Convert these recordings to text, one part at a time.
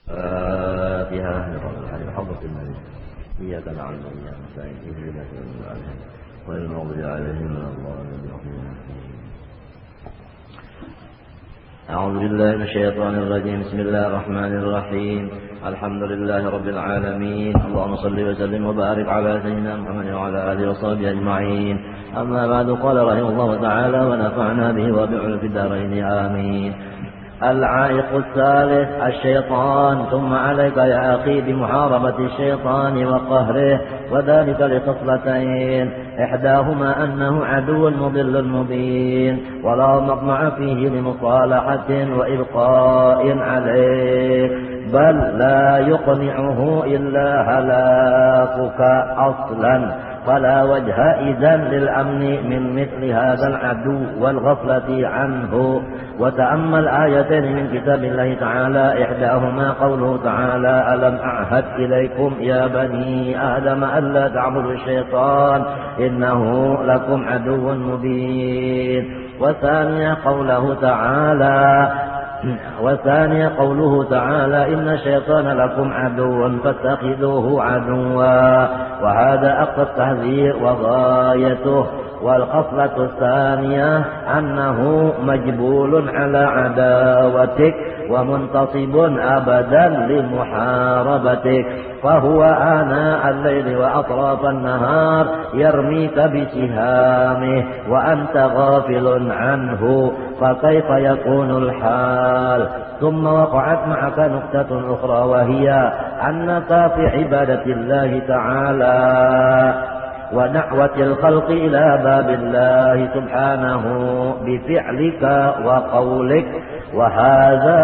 فاتحة حفظة النبي إياك نعبد وإياك نستعين اهدنا الصراط المستقيم غير المغضوب عليهم ولا الضالين. أعوذ بالله من الشيطان الرجيم. بسم الله الرحمن الرحيم. الحمد لله رب العالمين. اللهم صل وسلم وبارك على سيدنا محمد وعلى آله وصحبه أجمعين. أما بعد، قال رحمه الله تعالى ونفعنا به وبعلم في الدارين آمين. العائق الثالث الشيطان. ثم عليك يا أخي بمحاربة الشيطان وقهره، وذلك لخصلتين: إحداهما أنه عدو مضل مبين ولا مطمع فيه لمصالحة وإبقاء عليه، بل لا يقنعه إلا هلاكك أصلا، فلا وجه إذن للأمن من مثل هذا العدو والغفلة عنه. وتأمل آيتين من كتاب الله تعالى، إحداهما قوله تعالى: ألم أعهد إليكم يا بني آدم ألا تعبدوا الشيطان إنه لكم عدو مبين. وثانيا قوله تعالى: إن الشيطان لكم عدو فاتخذوه عدوا، وهذا أقصى التحذير وغايته. والخصلة الثانية أنه مجبول على عداوتك ومنتصب أبدا لمحاربتك، فهو آناء الليل وأطراف النهار يرميك بسهامه وأنت غافل عنه، فكيف يكون الحال؟ ثم وقعت معك نقطة أخرى، وهي أنك في عبادة الله تعالى ودعوة الخلق إلى باب الله سبحانه بفعلك وقولك، وهذا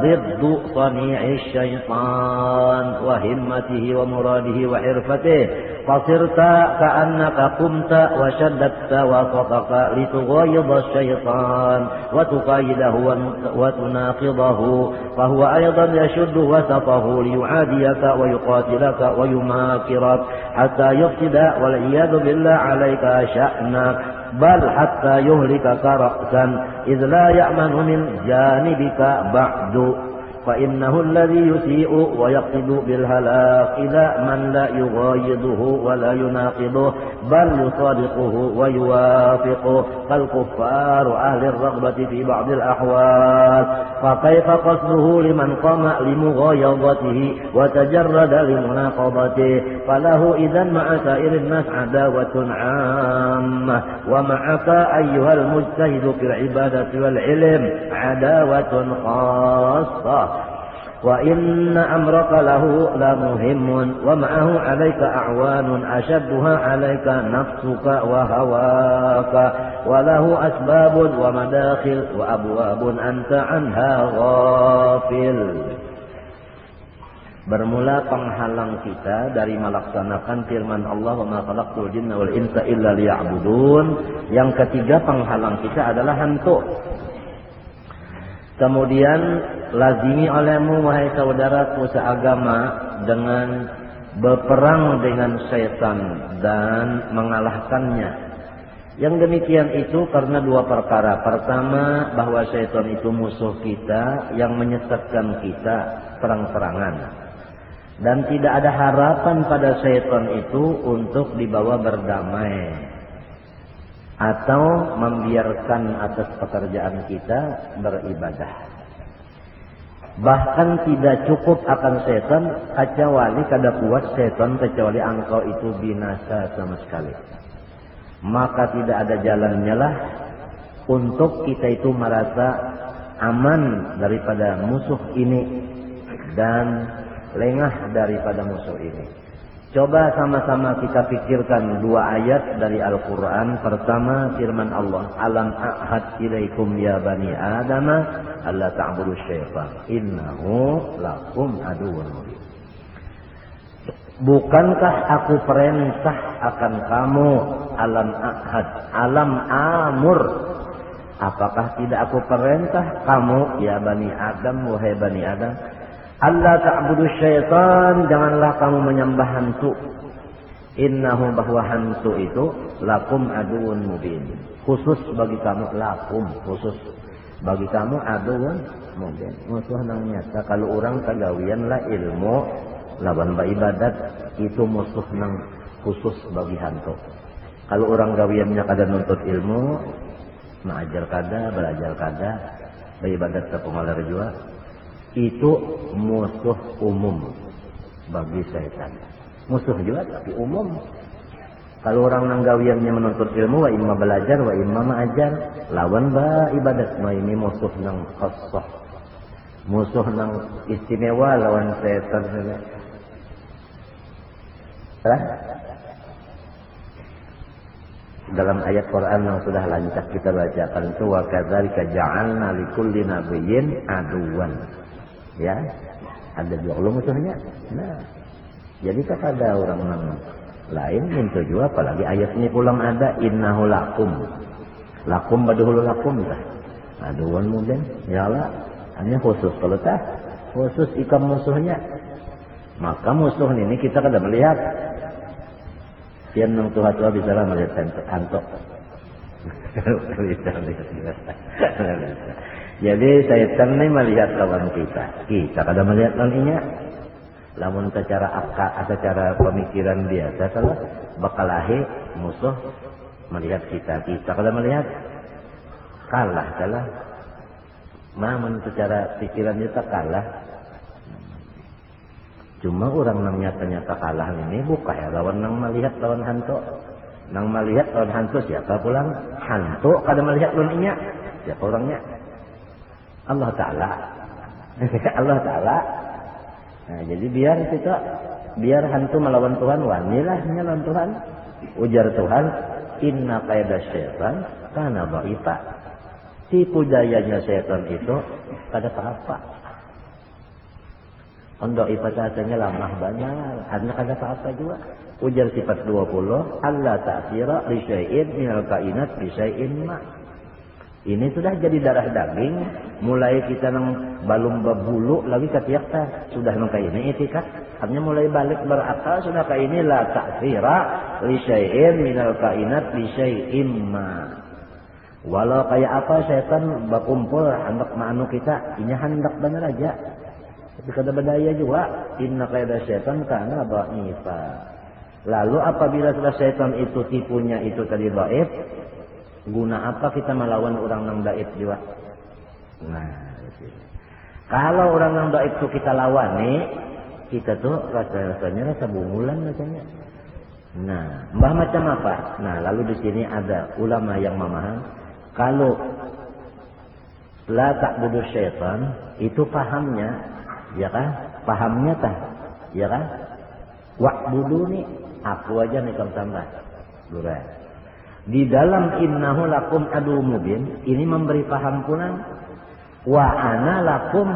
ضد صنيع الشيطان وهمته ومراده وحرفته، فصرت كأنك قمت وشددت وسطك لتغيظ الشيطان وتقايده وتناقضه، فهو أيضا يشد وسطه ليعاديك ويقاتلك ويماكرك حتى يفسد والعياذ بالله عليك شأنك، بل حتى يهلكك رأسا، إذ لا يأمن من جانبك بعد، فإنه الذي يسيء ويقصد بالهلاك إلى من لا يغايضه ولا يناقضه، بل يصادقه ويوافقه كالكفار أهل الرغبة في بعض الأحوال. فكيف قصده لمن قام لمغايظته وتجرد لمناقضته؟ فله إذن مع سائر الناس عداوة عامة، ومعك أيها المجتهد في العبادة والعلم عداوة خاصة، وإن أمرك له لمهم، ومعه عليك أعوان أشدها عليك نفسك وهواك، وله أسباب ومداخل وأبواب أنت عنها غافل. Bermula penghalang kita dari melaksanakan firman Allah, wa ma khalaqtul jinna wal insa illa liya'budun. Yang ketiga penghalang kita adalah hantu. Kemudian lazimi olehmu wahai saudaraku seagama dengan berperang dengan syaitan dan mengalahkannya. Yang demikian itu karena dua perkara. Pertama, bahwa syaitan itu musuh kita yang menyesatkan kita terang-terangan. Dan tidak ada harapan pada syaitan itu untuk dibawa berdamai atau membiarkan atas pekerjaan kita beribadah. Bahkan tidak cukup akan syaitan, kecuali kada kuat syaitan, kecuali engkau itu binasa sama sekali. Maka tidak ada jalannya lah untuk kita itu merasa aman daripada musuh ini dan lengah daripada musuh ini. Coba sama-sama kita pikirkan dua ayat dari Al-Quran. Pertama, firman Allah: Alam a'had ilaikum ya bani Adam alla ta'budu syaitan innahu lakum aduwwun mubin. Bukankah aku perintah akan kamu? Alam a'had, alam amur. Apakah tidak aku perintah kamu ya bani Adam, wahai bani Adam, Allah ta'budu syaitan, janganlah kamu menyembah hantu. Innahu, bahwa hantu itu lakum aduun mubin, khusus bagi kamu. Lakum, khusus. Bagi kamu aduun mungkin musuh nang nyata. Kalau orang kagawian lah ilmu lawan ba ibadat itu musuh nang khusus bagi hantu. Kalau orang gawiannya kada nuntut ilmu, mengajar kada, belajar kada, ba ibadat ka pengalar jua, itu musuh umum bagi setan. Musuh juga tapi umum. Kalau orang nang gawiannya menuntut ilmu, wa imma belajar, wa imma mengajar, lawan ba ibadat, ma ini musuh nang khassah. Musuh nang istimewa lawan setan. Dalam ayat Quran yang sudah lancar kita bacakan itu wa kadzalika ja'alna likulli nabiyyin aduwan. Ya. Ada dua musuhnya. Nah. Jadi kepada orang nang lain minta juga apalagi ayat ini pulang ada innahu lakum. Lakum baduhul lakum dah. Aduwan mungkin. Ya Allah. Hanya khusus kalau tak khusus ikam musuhnya. Maka musuh ini kita kada melihat. Sian nang Tuhan tua bisa lah melihat hantok. Jadi setan ini melihat lawan kita. Kita kada melihat lawannya. Lamun secara akal atau secara pemikiran biasa kalau bakalahi musuh melihat kita kada melihat kalah kalah. Namun secara pikiran kita kalah. Cuma orang nang nyata-nyata kalah ini bukan ya lawan nang melihat lawan hantu. Nang melihat lawan hantu siapa pulang? Hantu kada melihat lawannya. Siapa orangnya? Allah Ta'ala. Allah Ta'ala. Nah, jadi biar hantu melawan Tuhan, wanilahnya lawan Tuhan. Ujar Tuhan, inna qaida syaitan kana dha'ifa. Tipu dayanya syaitan itu kada apa. Untuk ibadatnya lamah banyak, hanya kada apa juga. Ujar sifat 20, Allah ta'sira li syai'in minal kainat bi syai'in ma. Ini sudah jadi darah daging, mulai kita nang balum berbulu lagi ketiak sudah nang kayak ini etikat. Artinya mulai balik berakal sudah kayak ini la ta'sira li syai'in minal kainat bi syai'in ma. Walau kayak apa syaitan berkumpul hendak ma'anu kita, ini hendak benar aja. Tapi kada berdaya juga. Inna qaida syaitan kana dha'ifa. Lalu apabila sudah syaitan itu tipunya itu tadi dhaif, guna apa kita melawan orang yang dhaif juga? Nah, kalau orang yang dhaif itu kita lawan nih, kita tuh rasanya rasa bungulan rasanya. Nah, mbah macam apa? Nah, lalu di sini ada ulama yang memaham kalau la ta'budu syaitan itu pahamnya ya kan? Pahamnya tah, ya kan? Wa'buduni, aku aja nih kamu tambah. Lurah. Di dalam innahu lakum adu mubin, ini memberi paham pula. Wa ana lakum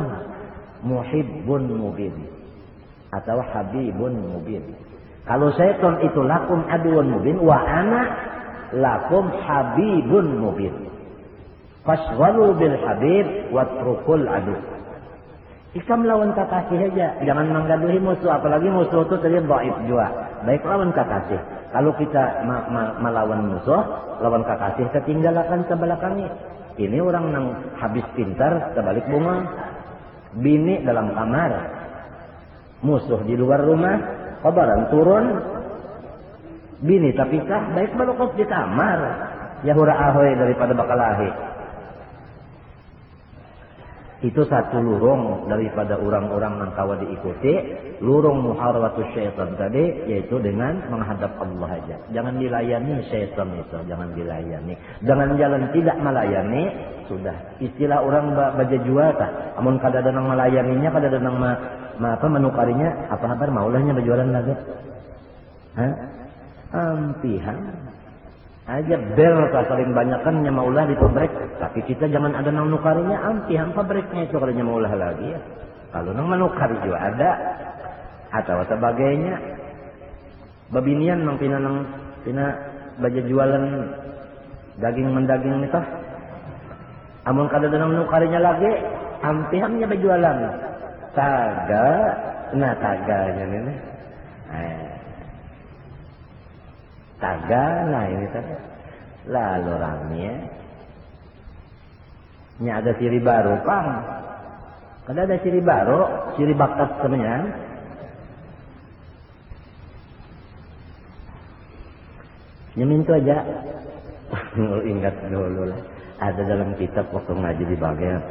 muhibbun mubin. Atau habibun mubin. Kalau syaitan itu lakum aduun mubin, wa ana lakum habibun mubin. Faswalu bil habib watrukul adu. Ikam lawan kakasih aja, jangan menggaduhi musuh, apalagi musuh itu tadi dhaif juga. Baik lawan kakasih. Kalau kita melawan musuh, lawan kakasih ketinggalkan ke belakangnya. Ini orang yang habis pintar, terbalik bunga. Bini dalam kamar, musuh di luar rumah, kabaran turun. Bini tapi kah, baik balokos di kamar. Ya hura ahoy daripada bakalahi. Itu satu lurung daripada orang-orang yang kawa diikuti. Lurung muharabatus syaitan tadi yaitu dengan menghadap Allah aja. Jangan dilayani syaitan itu, jangan dilayani. Jangan jalan tidak melayani, sudah. Istilah orang baca jual tak. Amun kada ada nang melayaninya, kada ada nang menukarinya, apa kabar maulahnya berjualan lagi? Hah? Ampihan. Aja bel saling banyakkan maulah di pabrik, tapi kita jangan ada nang nukarinya ampihan pabriknya itu kalau maulah lagi ya. Kalau nang menukar juga ada atau sebagainya. Babinian nang pina baja jualan daging mendaging itu. Amun kada ada nang nukarinya lagi, ampihannya berjualan. Taganya ini. Taga, nah ini tadi. Lalu orangnya Nya ada ciri baru, Pang. Kada ada ciri baru, ciri bakat sebenarnya. Nyemin itu aja. Ingat dulu lah. Ada dalam kitab waktu ngaji di bagian.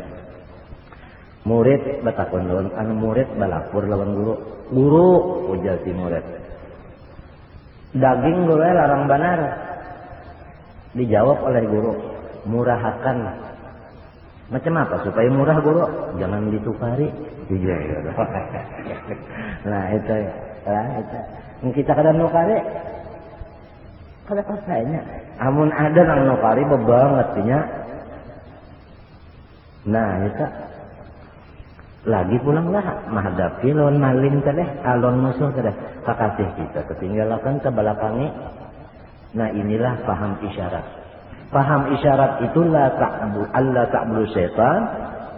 Murid batakon lawan, anu murid balapur lawan guru. Guru ujar si murid. Daging guru larang banar. Dijawab oleh guru, murahakan. Macam apa supaya murah guru? Jangan ditukari. Jujur. Nah itu, kita kadang nukari. Kada pasanya. Amun ada nang nukari bebanget nya. Nah itu. Lagi pulanglah menghadapi lawan maling teh, alon musuh teh. Kakasih kita ketinggalakan ke balakangi. Nah inilah paham isyarat. Paham isyarat itu la ta'budu syaitan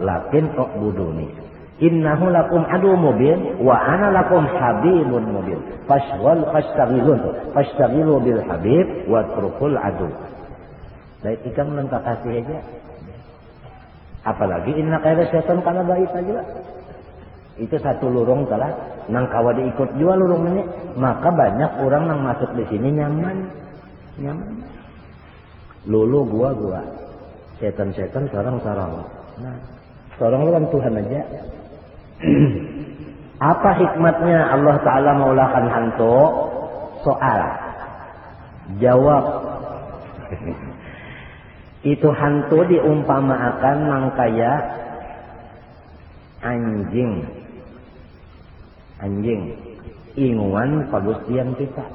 lakin u'buduni. Innahu lakum adu mubin wa ana lakum habibun mubin. Fashtaghilu bil habib wa trukul adu. Baik ikam lengkap kasih aja. Apalagi inna kaida syaitan kana baik aja. Itu satu lurung salah nang kawa diikut jua lurung ini, maka banyak orang nang masuk di sini nyaman. Lulu gua. Setan-setan sarang-sarang. Nah, sarang lawan Tuhan aja. Apa hikmatnya Allah Ta'ala maulakan hantu? Soal. Jawab. Itu hantu diumpamakan mangkaya anjing. Inguan pagustian kita.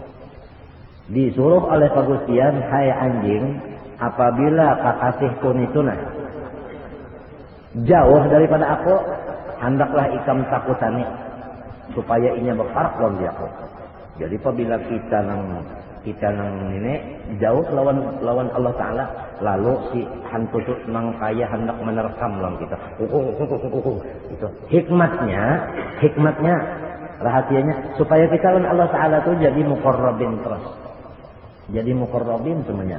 Disuruh oleh pagustian, hai anjing, apabila kakasihku nituna jauh daripada aku, hendaklah ikam takutani supaya inya berparak lawan aku. Jadi apabila kita nang ini jauh lawan Allah Ta'ala, lalu si hantu itu nang kaya hendak menerkam lawan kita. Itu hikmatnya rahasianya supaya kita lawan Allah Ta'ala itu jadi muqarrabin terus. Jadi muqarrabin semuanya.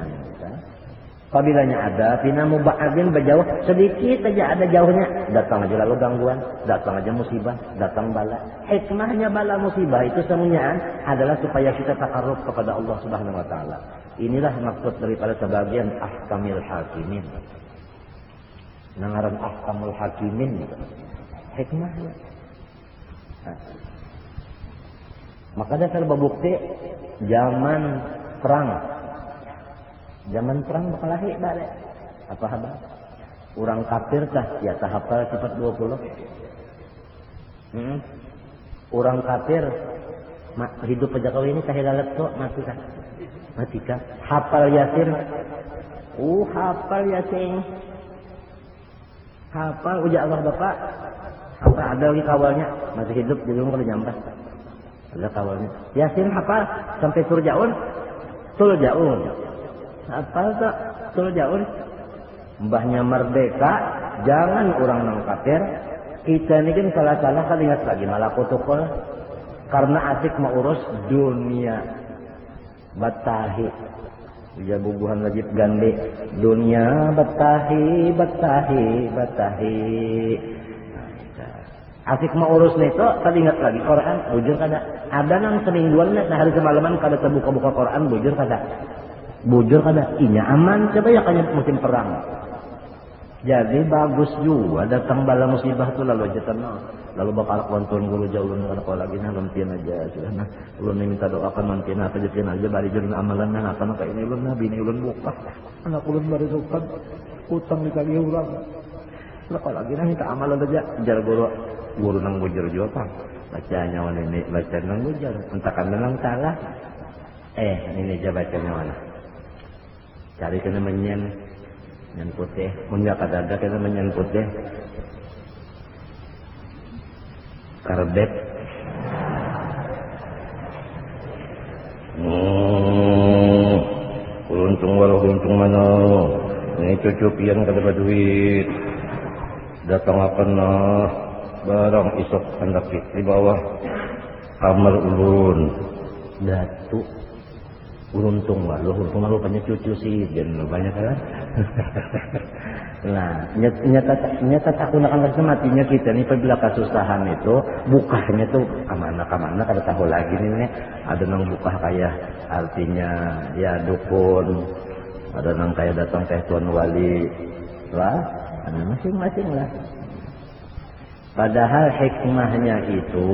Apabila ada fina muba'adin berjauh sedikit aja ada jauhnya, datang aja lalu gangguan, datang aja musibah, datang bala. Hikmahnya bala musibah itu semuanya adalah supaya kita takarruf kepada Allah Subhanahu wa taala. Inilah maksud daripada sebagian ahkamil hakimin. Nangaran ahkamul hakimin gitu. Hikmahnya. Nah. Maka dasar bukti zaman perang bakalahi balik. Apa habar? Orang kafir tah ya tahapal sifat 20. Orang kafir hidup aja kau ini kahilalat kok mati kah? Hafal Yasin. Hafal Yasin. Hafal uja Allah Bapak. Hafal ada lagi kawalnya masih hidup di rumah kalau nyampas. Ada kawalnya. Yasin hafal sampai Turjaun. Hafal tak Turjaun. Mbahnya merdeka, jangan orang nang kafir. Kita ini kan salah-salah kan ingat lagi malah protokol karena asik mengurus dunia. Batahi. Dia bubuhan wajib gande dunia batahi. Asik mengurus itu, tadi ingat lagi Quran, bujur kada. Ada nang semingguan nah hari semalaman kada terbuka-buka Quran, bujur kada. Inya aman, coba ya kayaknya musim perang. Jadi bagus juga datang bala musibah tu lalu aja tenang. Lalu bakal konton guru jauh dengan apa lagi nah lempian aja sudah nah. Ulun minta doakan mantina apa jetin aja bari jeung amalan nah apa maka ini ulun nabi ini ulun buka. Anak ulun bari sukan utang dikali urang. Apa lagi nah minta amalan aja jar guru nang bujur juga Pak. Bacanya mana ini baca nang bujur. Entakan nang salah. Ini aja bacanya mana. Cari kena menyen putih, punya kada kena menyen putih, karbet, untung mana, ini cucupian kada duit, datang apa nah, barang isok hendak di bawah kamar ulun, datu. Untung malu punya cucu sih dan banyak kan Nah, nyata tak gunakan rasa matinya kita nih apabila kesusahan itu bukanya tuh kemana kada tahu lagi nih ada nang buka kayak artinya ya dukun, ada nang kayak datang kayak tuan wali lah, masing-masing lah. Padahal hikmahnya itu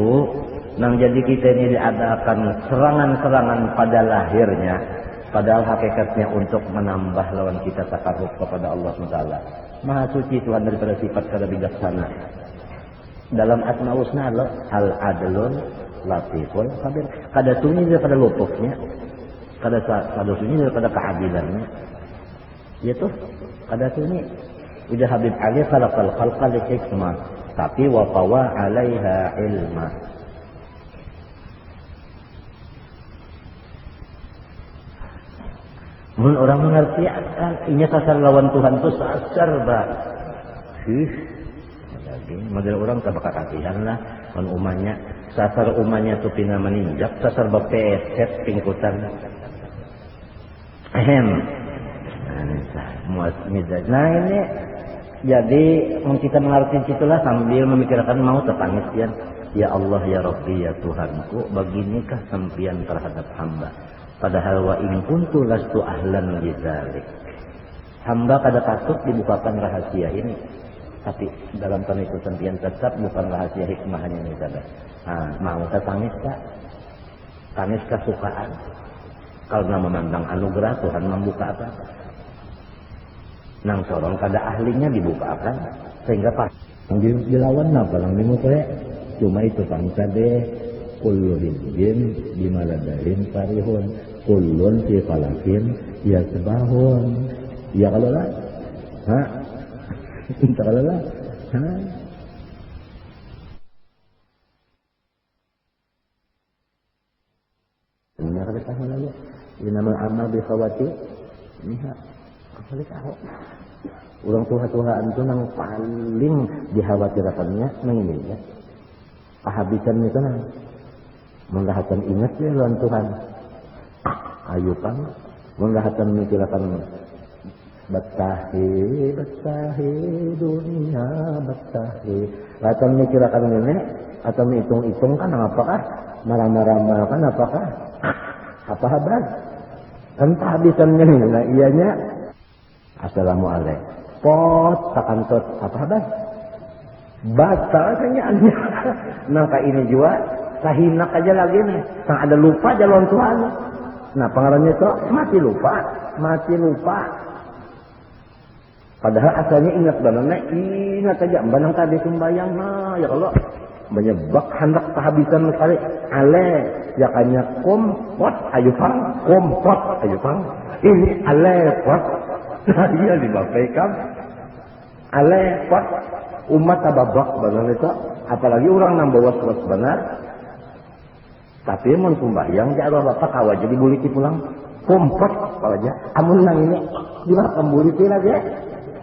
nang jadi kita ini diadakan serangan-serangan pada lahirnya. Padahal hakikatnya untuk menambah lawan kita takarruf kepada Allah SWT. Maha suci Tuhan daripada sifat kada bijaksana. Dalam asma husna Allah al-adlun latiful khabir. Kada sunyi daripada lutufnya, kada sunyi daripada keadilannya. Ya tuh, kada sunyi. Udah Habib Ali khalaqal khalqa li hikmah, tapi wa tawa 'alaiha ilma. Mun orang mengerti ini sasar lawan Tuhan itu sasar bah. Lagi model orang tak bakal kasihan lah on umanya. Sasar umanya tu pina meninjak sasar bapeset pingkutan. Nah ini jadi kita mengerti situlah sambil memikirkan mau tertangis pian. Ya Allah ya Rabbi ya Tuhanku, baginikah sempian terhadap hamba. Padahal wa in kuntu lastu ahlan lidzalik. Hamba kada patut dibukakan rahasia ini. Tapi dalam itu sentian tetap bukan rahasia hikmahnya ini saja. Mau tangis tak? Tangis kesukaan. Karena memandang anugerah Tuhan membuka apa? Nang sorong kada ahlinya dibukakan sehingga pas dilawan apa lang dimulai. Cuma itu bangsa deh. Kullu hizbin bima ladahim farihun, kullun fi falakin yasbahun. Ya kalau lah, kalau lah, ini kada tahu lagi. Ini nama amal bi khawati. Ini kada tahu. Orang Tuhan itu nang paling dikhawatirkannya nang ini ya. Kehabisan itu nang menggahatan ingat ya lawan Tuhan. Ayo kan menggahatan mikirkan batahi dunia batahi. Lahatan mikirkan ini atau hitung-hitung kan apakah marah-marah kan apakah apa habar kan kehabisannya nah ianya assalamualaikum pot takantut apa habar batal kenyaannya. Nah ini juga sahinak aja lagi nih. Sang ada lupa jalan Tuhan. Nah pengaruhnya itu mati lupa. Padahal asalnya ingat banget, ingat aja. Banang tadi sembayang, ya Allah menyebab hendak kehabisan sekali. Ale, ya kanya kompot ayo pang. Ini ale pot. Nah iya dibapaikan. Ale pot. Umat tababak benar itu, apalagi orang nambah was-was benar. Tapi mun sembahyang dia Allah bapak kawa jadi buliti pulang kompot aja. Amun nang ini dimakan buliti lagi,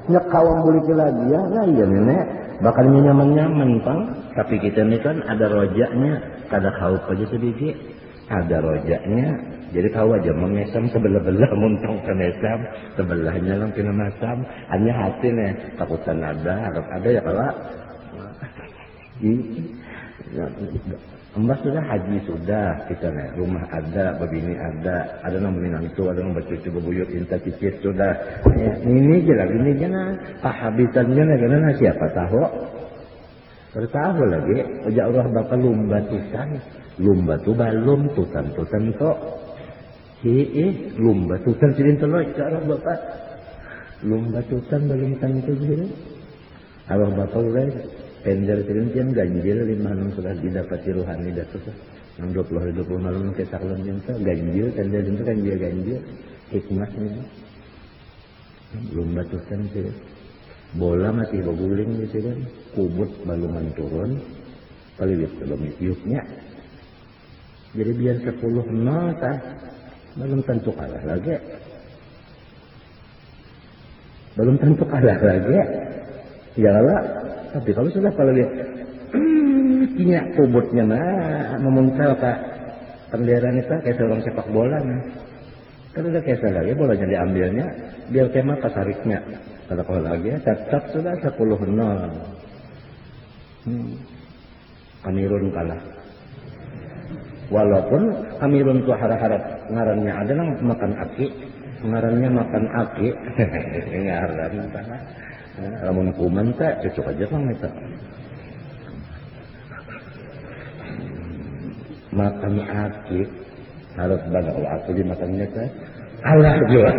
nyekawang buliti lagi ya. Nah iya nenek bakal nyaman pang. Tapi kita ini kan ada rojaknya, kada kau aja sedikit. Ada rojaknya. Jadi kau aja mengesam sebelah-belah muntong kenesam sebelahnya lang pinamasam hanya hati nih takutan harap ada ya kalau Mbak sudah haji sudah kita nih rumah ada begini ada nang menantu ada nang bercucu bebuyut inta cicit sudah ya, ini aja nah kehabisannya nih karena siapa tahu bertahu lagi ojak Allah bakal lumba tuh balum tutan kok lumba tutan silin teloi cara bapak lumba tutan belum tentu sih Allah bapak udah pender silin tiang ganjil 5 malam sudah didapati rohani datuk yang 20 malam kita kelon yang ganjil pender itu ganjil hikmahnya lumba tutan sih bola masih berguling gitu kan kubut balungan turun kali belum tiupnya jadi biar 10 tah belum tentu kalah lagi. Ya lah. Tapi kalau sudah lihat punya kubutnya memuncul ke penderan itu kayak seorang sepak bola nah. Kalau udah kayak lagi bolanya diambilnya biar tema pasariknya. Kalau lagi tetap sudah 10-0. Kamerun kalah. Walaupun Kamerun itu harap-harap ngarannya adalah makan aki, ngarannya makan aki, ngaran kalah. Lamun kuman tak cocok aja kan itu. Makan aki harus banyak aku dimakannya kan. Allah juga.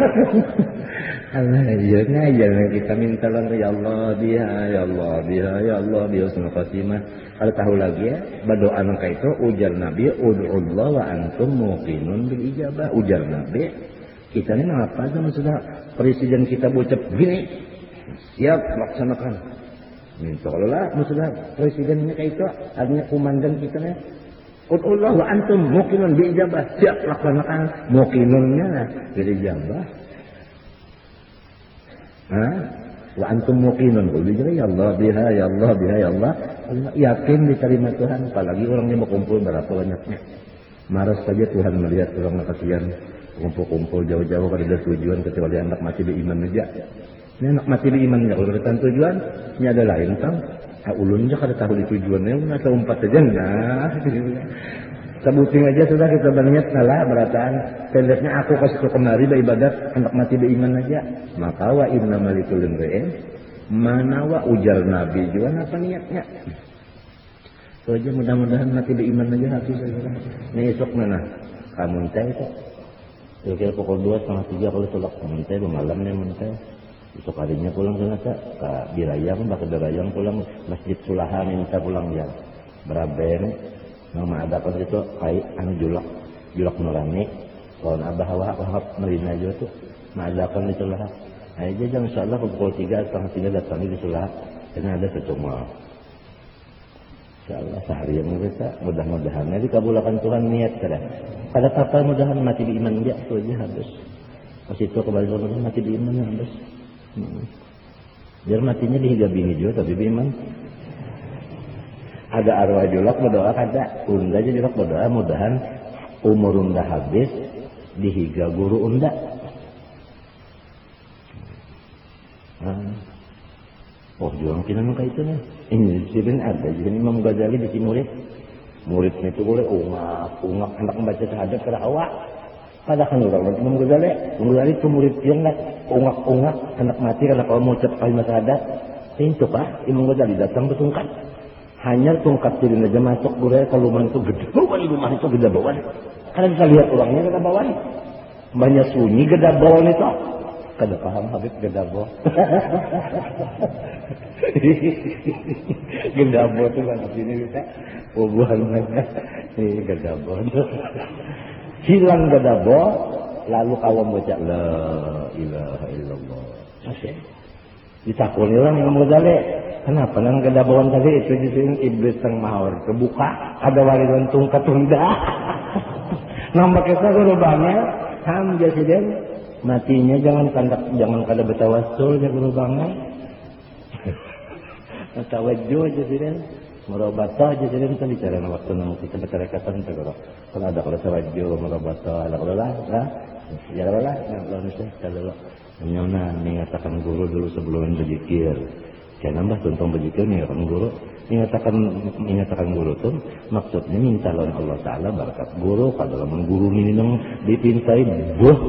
Allah ya kita minta lagi ya Allah dia ya Allah dia ya Allah dia husnul khatimah. Kalau tahu lagi ya berdoa nangka itu ujar Nabi ud'ullah wa antum muqinun bil ijabah. Ujar Nabi kita ini apa sama sudah presiden kita bocap gini siap laksanakan. Minta kalau lah sudah presidennya kayak itu artinya komandan kita nih ud'ullah wa antum muqinun bil ijabah. Siap laksanakan muqinunnya bil ijabah. Wa antum muqinun qul ya Allah biha ya Allah biha ya Allah. Yakin diterima Tuhan, apalagi orangnya mau kumpul berapa banyaknya. Maras saja Tuhan melihat orang kasihan kumpul-kumpul jauh-jauh pada ada tujuan kecuali anak mati beriman aja. Ini anak mati beriman ya kalau datang tujuan, ini ada lain tang. Ulunnya kada tahu di tujuannya, nggak umpat aja nah. Sebuting aja sudah kita berniat salah berataan. Pendeknya aku kasih ke kemari beribadat anak mati beriman aja. Maka wa inna malikul imri'in mana wa ujar Nabi juga apa niatnya. So aja mudah-mudahan mati beriman aja habis saja. Ini esok mana? Kamu teh itu. Kira-kira pukul 2 setengah 3 kalau sholat kamu teh malam nih menteh. Esok harinya pulang ke nasa ke Birayang, bakal Birayang pulang Masjid Sulahan minta pulang ya. Beraben nama ada apa itu kayak anu julak nurani. Kalau abah wahab melina juga tuh. Ma'adakan di Sulahan. Nah, aja jam insyaallah pukul 3 setengah 3 datang di Sulahan. Karena ada percuma. Insyaallah sehari yang kita mudah-mudahan dikabulkan Tuhan niat kada. Pada apa mudahan mati di iman dia itu aja habis. Pas itu kembali ke mati di iman habis. Biar matinya dihiga bini juga tapi beriman. Ada arwah julak berdoa kada. Unda aja julak berdoa mudahan umur unda habis dihiga guru unda. Oh juang kita kayak itu nih. Ini sini ada. Jadi Imam Ghazali di murid. Muridnya itu boleh ungap anak membaca syahadat ke awak. Padahal orang Imam Ghazali itu murid yang nak ungap anak mati kalau kau mau ucap kalimat syahadat. Itu pak Imam Ghazali datang bertungkat. Hanya tungkat diri aja masuk budaya kalau rumah itu gede. Rumah itu gede bawaan. Kalian bisa lihat orangnya gede bawaan. Banyak sunyi gede bawaan itu. Kada paham Habib gedabo. Gedabo itu kan sini kita hubungan mereka. Ini gedabo. Hilang gedabo lalu kawan baca la ilaha illallah. Masih ditakuni orang yang Ghazali. Kenapa nang gedaboan tadi itu di sini iblis teng mahor kebuka ada warisan tungkat tunda. Nambah kita gerobangnya ham jasiden matinya jangan kada bertawassul ya gerobangnya. Tawajjuh jasiden merobata jasiden kan bicara waktu nang kita berkerekatan tegoro. Kalau ada kalau tawajjuh merobata ada kalau lah ya lah kalau mesti kalau nyona mengatakan guru dulu sebelum berzikir. Jangan nambah tentang berzikir mengatakan guru. Mengatakan guru itu maksudnya minta lawan Allah Ta'ala berkat guru. Kalau guru ini nang dipintai buh.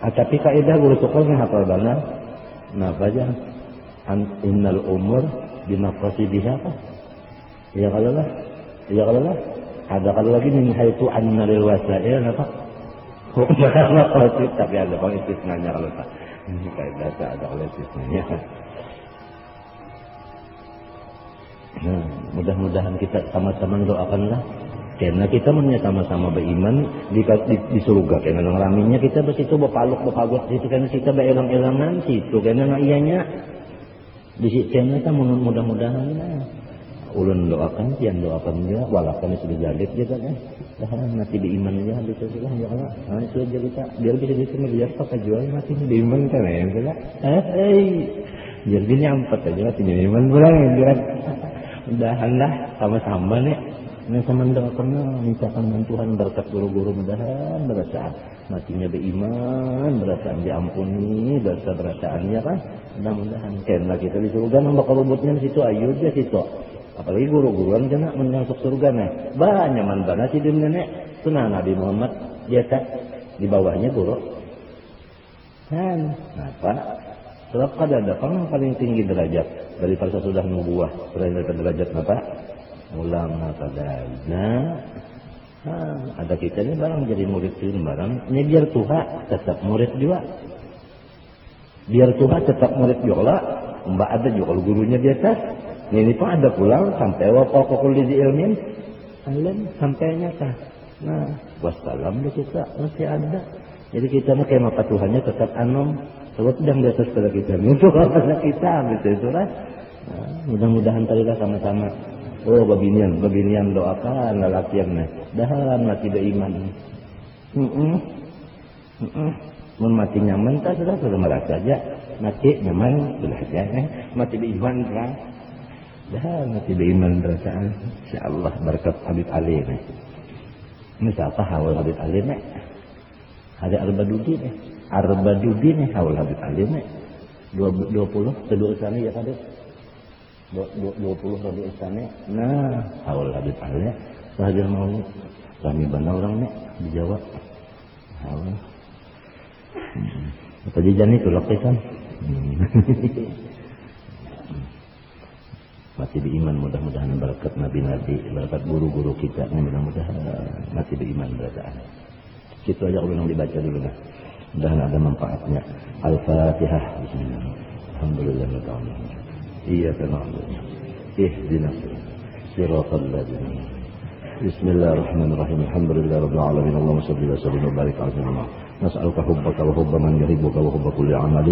Tapi kaidah guru sekolahnya hafal banget. Napa aja? Innal umur bimaqasidiha. Ya kalau lah. Ada kalau lagi min haitu anna lil wasail napa? Tapi ada kalau istisnanya kalau tak. Ini kaidah ada kalau istisnanya. Nah, mudah-mudahan kita sama-sama doakanlah karena kita sama-sama beriman di surga karena raminya kita besitu bepaluk situ karena kita berelang-elangan situ karena ianya di situ kita mudah-mudahan ulun doakan pian doakan juga walaupun sudah jalib juga kan mati beriman aja habis itu lah ya Allah itu aja kita biar bisa biar pakai jual mati beriman kan ya enggak biar gini ampat aja mati beriman pulang biar mudahan lah sama-sama nih Ini samandang kenal, mintakan Tuhan berkat guru-guru mudahan berasaan matinya beriman, berasaan diampuni, dosa berasaannya kan. Mudah-mudahan karena kita di surga nambah kerubutnya di situ ayo aja situ. Apalagi guru-guruan kena masuk surga nih. Banyak manbana si dunia nek. Sunah Nabi Muhammad biasa di bawahnya guru. Kan, apa? Sebab ada yang paling tinggi derajat dari pas sudah nubuah selain dari derajat apa? Ulama pada. Ada kita ini barang jadi murid film barang. Ini biar Tuhan tetap murid juga. Biar Tuhan tetap murid juga. Mbak ada juga kalau gurunya biasa. Ini pun ada pulang sampai wakil di ilmin. Alam sampai nyata. Nah, wassalam deh kita masih ada. Jadi kita mah kayak maka Tuhannya tetap anom. Sebab sedang di atas pada kita. Itu apa kita gitu lah. Nah, mudah-mudahan tadilah sama-sama. Oh, babinian doakan lalakiannya. Dahan mati beriman. Mun mati nyaman tak sudah merasa aja. Mati nyaman sudah aja. Mati beriman kan. Dahan mati beriman perasaan. Insyaallah berkat Habib Ali nih. Ini siapa hawal Habib Ali nih? Ada Arbadudi nih. Arbadudi nih hawal Habib Ali nih. 20 kedua sana ya kan? 20 Rabiul Tsani. Nah, awal Habib Ali sahaja mau kami benar orang nih di Jawa. Awal. Tadi jani itu lapisan. Mati beriman mudah-mudahan berkat nabi-nabi, berkat guru-guru kita mudah-mudahan mati beriman beradaan. Kita aja ulang dibaca dulu nah. Mudah-mudahan ada manfaatnya. Al-Fatihah. Bismillah. Alhamdulillahirabbil alamin. إياك نعبد اهدنا الصراط الذين بسم الله الرحمن الرحيم الحمد لله رب العالمين اللهم صل وسلم وبارك على سيدنا نسألك حبك وحب من يحبك وحب كل عمل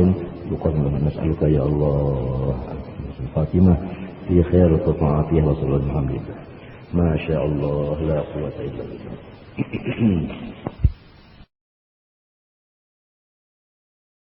يقدم نسألك يا الله الفاتمة في خير وطاعته وصلى الله عليه وسلم ما شاء الله لا قوة إلا بالله